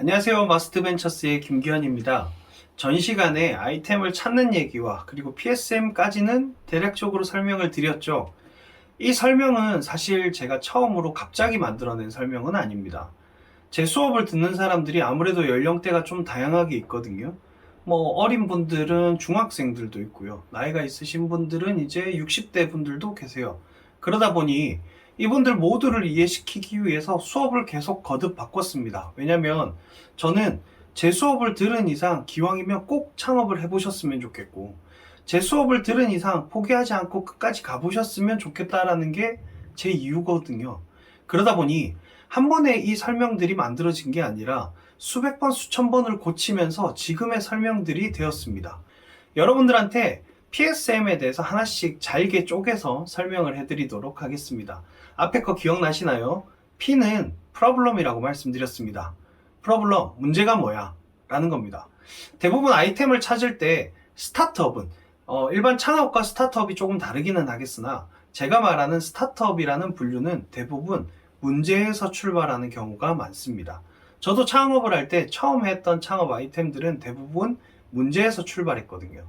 안녕하세요. 마스트벤처스의 김기현입니다. 전 시간에 아이템을 찾는 얘기와 그리고 PSM까지는 대략적으로 설명을 드렸죠. 이 설명은 사실 제가 처음으로 갑자기 만들어낸 설명은 아닙니다. 제 수업을 듣는 사람들이 아무래도 연령대가 좀 다양하게 있거든요. 어린 분들은 중학생들도 있고요. 나이가 있으신 분들은 이제 60대 분들도 계세요. 그러다 보니 이분들 모두를 이해시키기 위해서 수업을 계속 거듭 바꿨습니다. 왜냐면 저는 제 수업을 들은 이상 기왕이면 꼭 창업을 해보셨으면 좋겠고, 제 수업을 들은 이상 포기하지 않고 끝까지 가보셨으면 좋겠다라는 게 제 이유거든요. 그러다 보니 한 번에 이 설명들이 만들어진 게 아니라 수백 번, 수천 번을 고치면서 지금의 설명들이 되었습니다. 여러분들한테 PSM에 대해서 하나씩 잘게 쪼개서 설명을 해드리도록 하겠습니다. 앞에 거 기억나시나요? P는 프로블럼이라고 말씀드렸습니다. 프로블럼, 문제가 뭐야? 라는 겁니다. 대부분 아이템을 찾을 때 스타트업은 일반 창업과 스타트업이 조금 다르기는 하겠으나, 제가 말하는 스타트업이라는 분류는 대부분 문제에서 출발하는 경우가 많습니다. 저도 창업을 할 때 처음 했던 창업 아이템들은 대부분 문제에서 출발했거든요.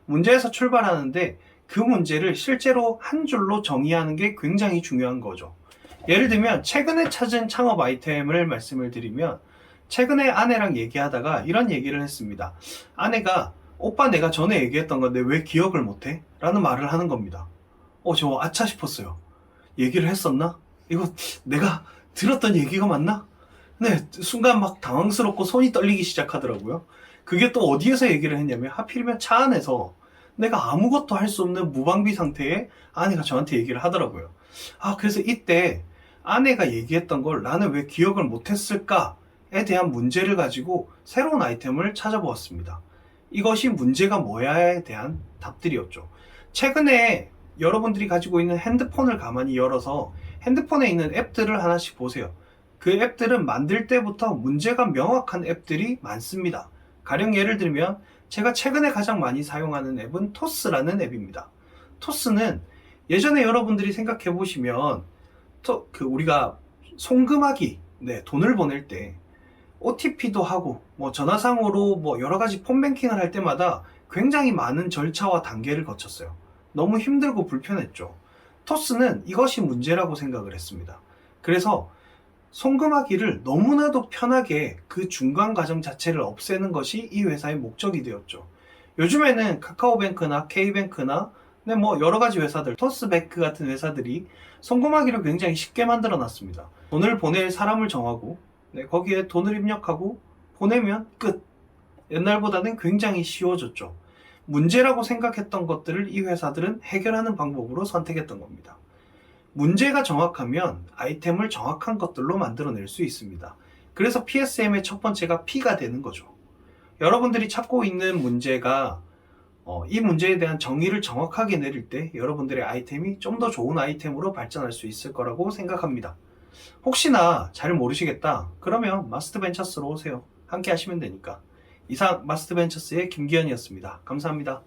문제에서 출발하는데 그 문제를 실제로 한 줄로 정의하는 게 굉장히 중요한 거죠. 예를 들면 최근에 찾은 창업 아이템을 말씀을 드리면, 최근에 아내랑 얘기하다가 이런 얘기를 했습니다. 아내가 오빠 내가 전에 얘기했던 건데 왜 기억을 못해? 라는 말을 하는 겁니다. 저 아차 싶었어요. 얘기를 했었나? 이거 내가 들었던 얘기가 맞나? 네, 순간 막 당황스럽고 손이 떨리기 시작하더라고요. 그게 또 어디에서 얘기를 했냐면 하필이면 차 안에서 내가 아무것도 할 수 없는 무방비 상태에 아내가 저한테 얘기를 하더라고요. 그래서 이때 아내가 얘기했던 걸 나는 왜 기억을 못했을까에 대한 문제를 가지고 새로운 아이템을 찾아보았습니다. 이것이 문제가 뭐야에 대한 답들이었죠. 최근에 여러분들이 가지고 있는 핸드폰을 가만히 열어서 핸드폰에 있는 앱들을 하나씩 보세요. 그 앱들은 만들 때부터 문제가 명확한 앱들이 많습니다. 가령 예를 들면 제가 최근에 가장 많이 사용하는 앱은 토스라는 앱입니다. 토스는 예전에 여러분들이 생각해 보시면 우리가 송금하기, 돈을 보낼 때 OTP도 하고 전화상으로 여러 가지 폰뱅킹을 할 때마다 굉장히 많은 절차와 단계를 거쳤어요. 너무 힘들고 불편했죠. 토스는 이것이 문제라고 생각을 했습니다. 그래서 송금하기를 너무나도 편하게 그 중간 과정 자체를 없애는 것이 이 회사의 목적이 되었죠. 요즘에는 카카오뱅크나 K뱅크나 여러 가지 회사들, 토스뱅크 같은 회사들이 송금하기를 굉장히 쉽게 만들어 놨습니다. 돈을 보낼 사람을 정하고 거기에 돈을 입력하고 보내면 끝. 옛날보다는 굉장히 쉬워졌죠. 문제라고 생각했던 것들을 이 회사들은 해결하는 방법으로 선택했던 겁니다. 문제가 정확하면 아이템을 정확한 것들로 만들어낼 수 있습니다. 그래서 PSM의 첫 번째가 P가 되는 거죠. 여러분들이 찾고 있는 문제가 이 문제에 대한 정의를 정확하게 내릴 때 여러분들의 아이템이 좀 더 좋은 아이템으로 발전할 수 있을 거라고 생각합니다. 혹시나 잘 모르시겠다, 그러면 마스트벤처스로 오세요. 함께 하시면 되니까. 이상 마스트벤처스의 김기현이었습니다. 감사합니다.